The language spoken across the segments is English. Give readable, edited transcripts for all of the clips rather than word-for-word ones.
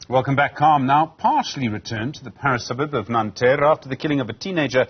Welcome back. Calm now partially returned to the Paris suburb of Nanterre after the killing of a teenager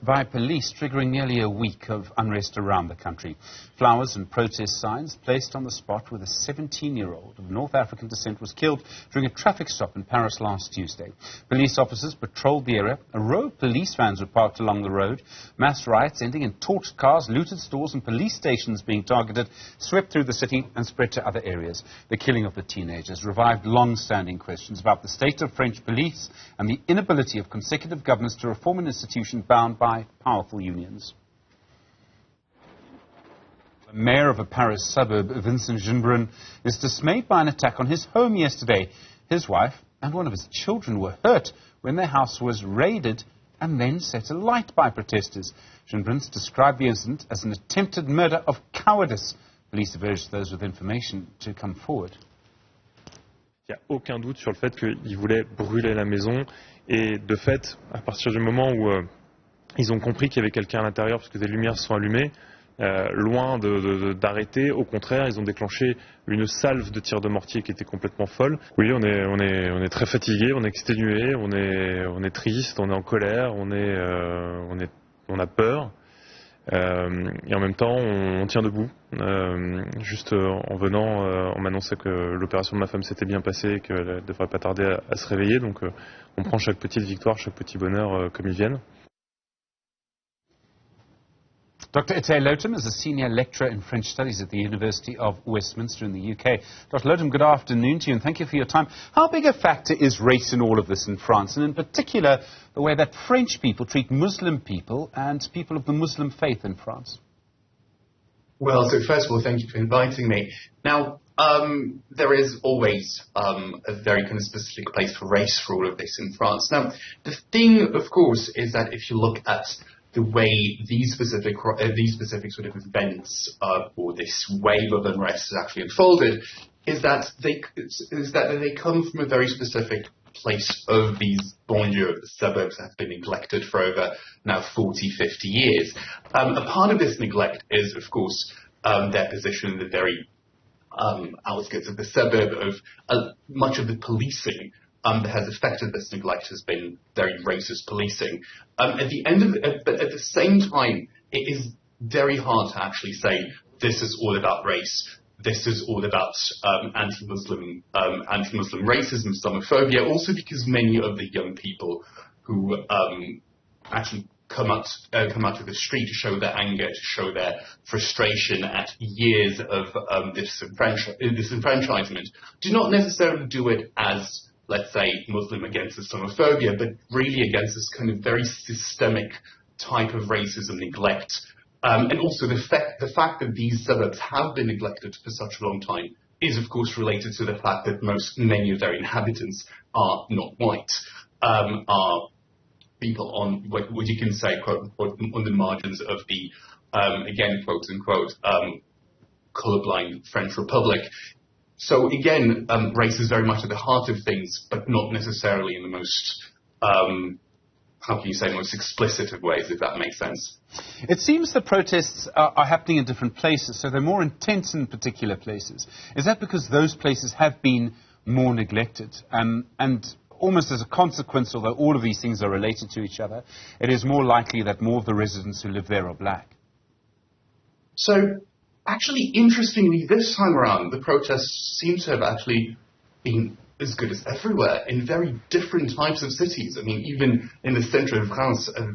by police, triggering nearly a week of unrest around the country. Flowers and protest signs placed on the spot where the 17-year-old of North African descent was killed during a traffic stop in Paris last Tuesday. Police officers patrolled the area. A row of police vans were parked along the road. Mass riots ending in torched cars, looted stores and police stations being targeted swept through the city and spread to other areas. The killing of the teenagers revived long-standing questions about the state of French police and the inability of consecutive governments to reform an institution bound by powerful unions. The mayor of a Paris suburb, Vincent Ginbrun, is dismayed by an attack on his home yesterday. His wife and one of his children were hurt when their house was raided and then set alight by protesters. Ginbrun described the incident as an attempted murder of cowardice. Police have urged those with information to come forward. Il n'y a aucun doute sur le fait qu'ils voulaient brûler la maison et de fait, à partir du moment où ils ont compris qu'il y avait quelqu'un à l'intérieur parce que des lumières se sont allumées, loin d'arrêter, au contraire, ils ont déclenché une salve de tirs de mortier qui était complètement folle. Oui, on est très fatigué, on est exténué, on est triste, on est en colère, on a peur. Et en même temps, on tient debout. Juste en venant, on m'annonçait que l'opération de ma femme s'était bien passée et qu'elle ne devrait pas tarder à se réveiller. Donc on prend chaque petite victoire, chaque petit bonheur comme ils viennent. Dr. Itay Lotem is a senior lecturer in French studies at the University of Westminster in the UK. Dr. Lotem, good afternoon to you and thank you for your time. How big a factor is race in all of this in France, and in particular the way that French people treat Muslim people and people of the Muslim faith in France? Well, so first of all, thank you for inviting me. Now, there is always a very kind of specific place for race for all of this in France. Now, the thing, of course, is that if you look at the way these specific sort of events or this wave of unrest has actually unfolded, is that they come from a very specific place of these banlieues, the suburbs that have been neglected for over now 40, 50 years. A part of this neglect is, of course, their position in the very outskirts of the suburb. Of much of the policing that has affected this neglect has been very racist policing. But at the same time, it is very hard to actually say this is all about race. This is all about anti-Muslim racism, Islamophobia. Also, because many of the young people who actually come out to the street to show their anger, to show their frustration at years of disenfranchisement, do not necessarily do it as, let's say, Muslim against Islamophobia, but really against this kind of very systemic type of racism, neglect. And also the fact that these suburbs have been neglected for such a long time is, of course, related to the fact that many of their inhabitants are not white, are people on what you can say, quote unquote, on the margins of the, again, quote unquote, colorblind French Republic. So again, race is very much at the heart of things, but not necessarily in the most, how can you say, most explicit of ways, if that makes sense. It seems the protests are happening in different places, so they're more intense in particular places. Is that because those places have been more neglected? And almost as a consequence, although all of these things are related to each other, it is more likely that more of the residents who live there are black. So, actually, interestingly, this time around, the protests seem to have actually been as good as everywhere in very different types of cities. I mean, even in the center of France, a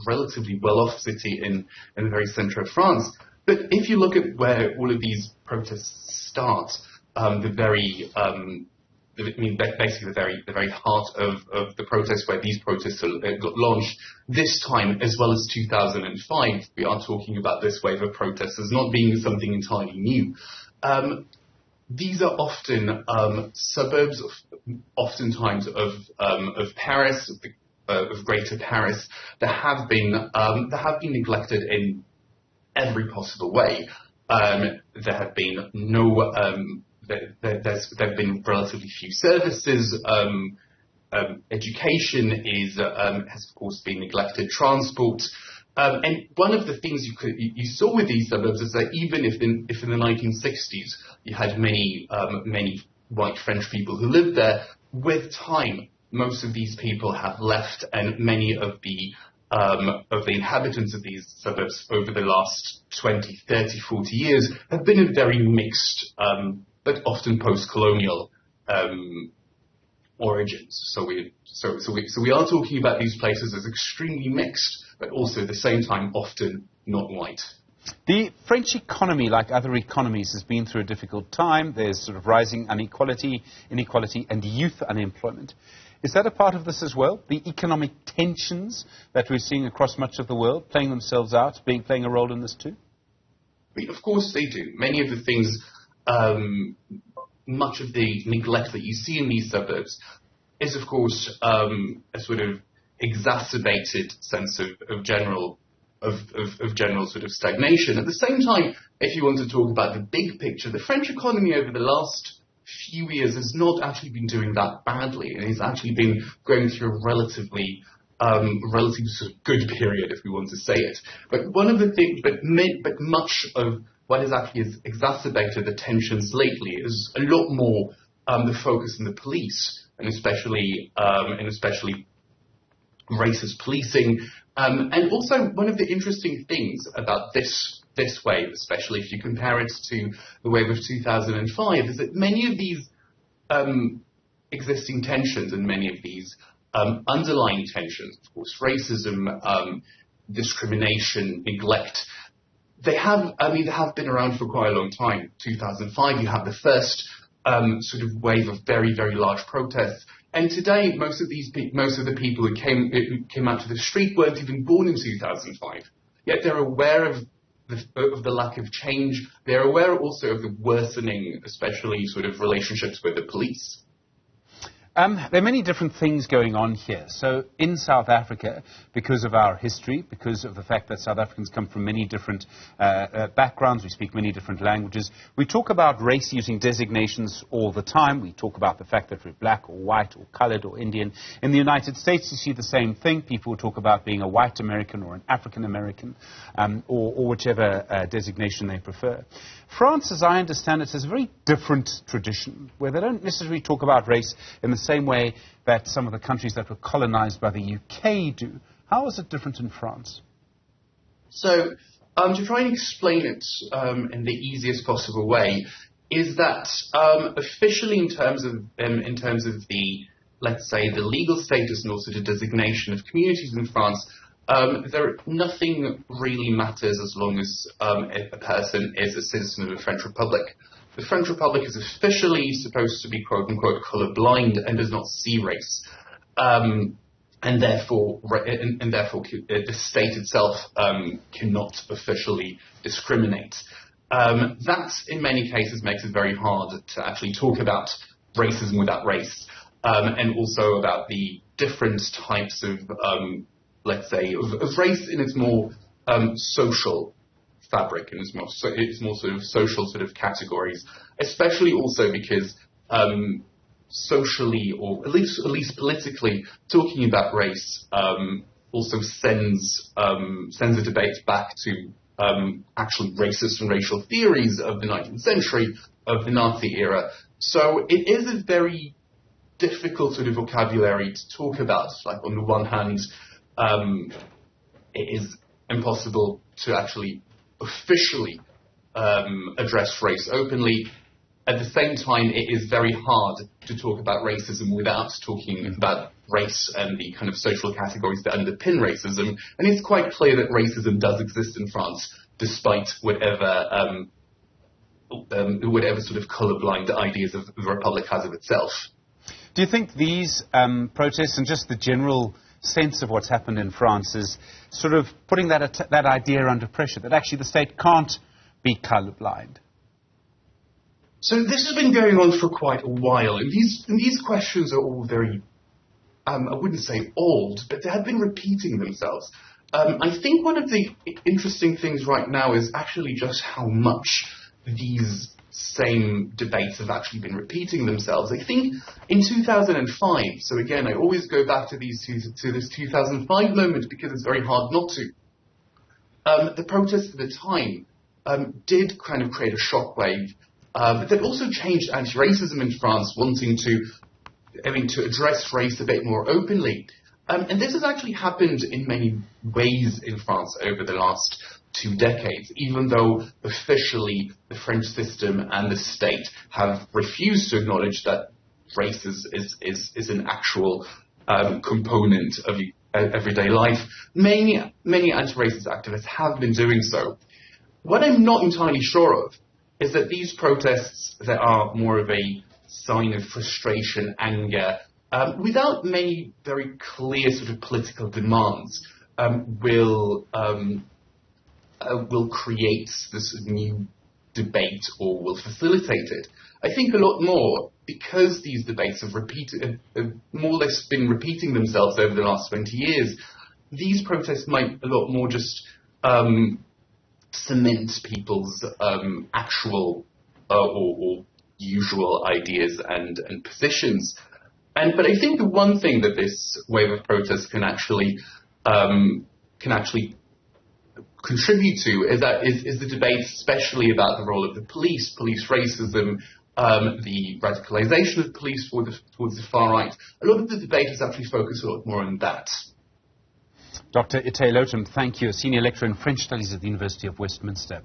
relatively well-off city in the very center of France. But if you look at where all of these protests start, basically the very heart of the protest where these protests got launched this time, as well as 2005, we are talking about this wave of protests as not being something entirely new. These are often suburbs, oftentimes of Paris, of Greater Paris, that have been neglected in every possible way. There have been there have been relatively few services. Education has of course been neglected. Transport, and one of the things you saw with these suburbs is that even if in the 1960s you had many white French people who lived there. With time, most of these people have left, and many of the inhabitants of these suburbs over the last 20, 30, 40 years have been of very mixed, but often post-colonial origins. So we are talking about these places as extremely mixed, but also at the same time often not white. The French economy, like other economies, has been through a difficult time. There's sort of rising inequality, and youth unemployment. Is that a part of this as well? The economic tensions that we're seeing across much of the world playing themselves out, playing a role in this too? Of course they do. Many of the things, much of the neglect that you see in these suburbs is, of course, a sort of exacerbated sense of general sort of stagnation. At the same time, if you want to talk about the big picture, the French economy over the last few years has not actually been doing that badly. It has actually been going through a relatively sort of good period, if we want to say it. But one of the things, but much of what has actually exacerbated the tensions lately is a lot more the focus on the police, and especially racist policing. And also, one of the interesting things about this wave, especially if you compare it to the wave of 2005, is that many of these existing tensions and many of these underlying tensions, of course, racism, discrimination, neglect, they have been around for quite a long time. 2005, you have the first sort of wave of very, very large protests. And today, most of the people who came out to the street weren't even born in 2005. Yet they're aware of the lack of change. They're aware also of the worsening, especially sort of relationships with the police. There are many different things going on here. So in South Africa, because of our history, because of the fact that South Africans come from many different backgrounds, we speak many different languages, we talk about race using designations all the time. We talk about the fact that we're black or white or colored or Indian. In the United States, you see the same thing. People talk about being a white American or an African American, or whichever designation they prefer. France, as I understand it, has a very different tradition, where they don't necessarily talk about race in the same way that some of the countries that were colonized by the UK do. How is it different in France? So, to try and explain it in the easiest possible way, is that officially in terms of the, let's say, the legal status and also the designation of communities in France, nothing really matters as long as a person is a citizen of the French Republic. The French Republic is officially supposed to be quote-unquote colour-blind and does not see race. And therefore, the state itself cannot officially discriminate. That, in many cases, makes it very hard to actually talk about racism without race, and also about the different types of, let's say, of race in its more social fabric, and it's more sort of social sort of categories, especially also because socially, or at least politically, talking about race also sends the debate back to actually racist and racial theories of the 19th century, of the Nazi era. So it is a very difficult sort of vocabulary to talk about. Like, on the one hand, it is impossible to actually officially address race openly. At the same time, it is very hard to talk about racism without talking about race and the kind of social categories that underpin racism. And it's quite clear that racism does exist in France, despite whatever sort of colourblind ideas of the Republic has of itself. Do you think these protests and just the general sense of what's happened in France is sort of putting that idea under pressure, that actually the state can't be colourblind? So this has been going on for quite a while, and these questions are all very, I wouldn't say old, but they have been repeating themselves. I think one of the interesting things right now is actually just how much these same debates have actually been repeating themselves. I think in 2005, so again, I always go back to this 2005 moment because it's very hard not to. The protests at the time did kind of create a shockwave they've also changed anti-racism in France, wanting to address race a bit more openly. And this has actually happened in many ways in France over the last 2 decades, even though officially the French system and the state have refused to acknowledge that race is an actual component of everyday life. Many anti-racist activists have been doing so. What I'm not entirely sure of is that these protests that are more of a sign of frustration, anger, without many very clear sort of political demands, will create this new debate or will facilitate it. I think a lot more, because these debates have more or less been repeating themselves over the last 20 years, these protests might a lot more just cement people's actual or usual ideas and positions. But I think the one thing that this wave of protests can actually contribute to is the debate, especially about the role of the police racism, the radicalization of police towards the far right. A lot of the debate has actually focused a lot more on that. Dr. Itay Lotem, thank you, a senior lecturer in French studies at the University of Westminster.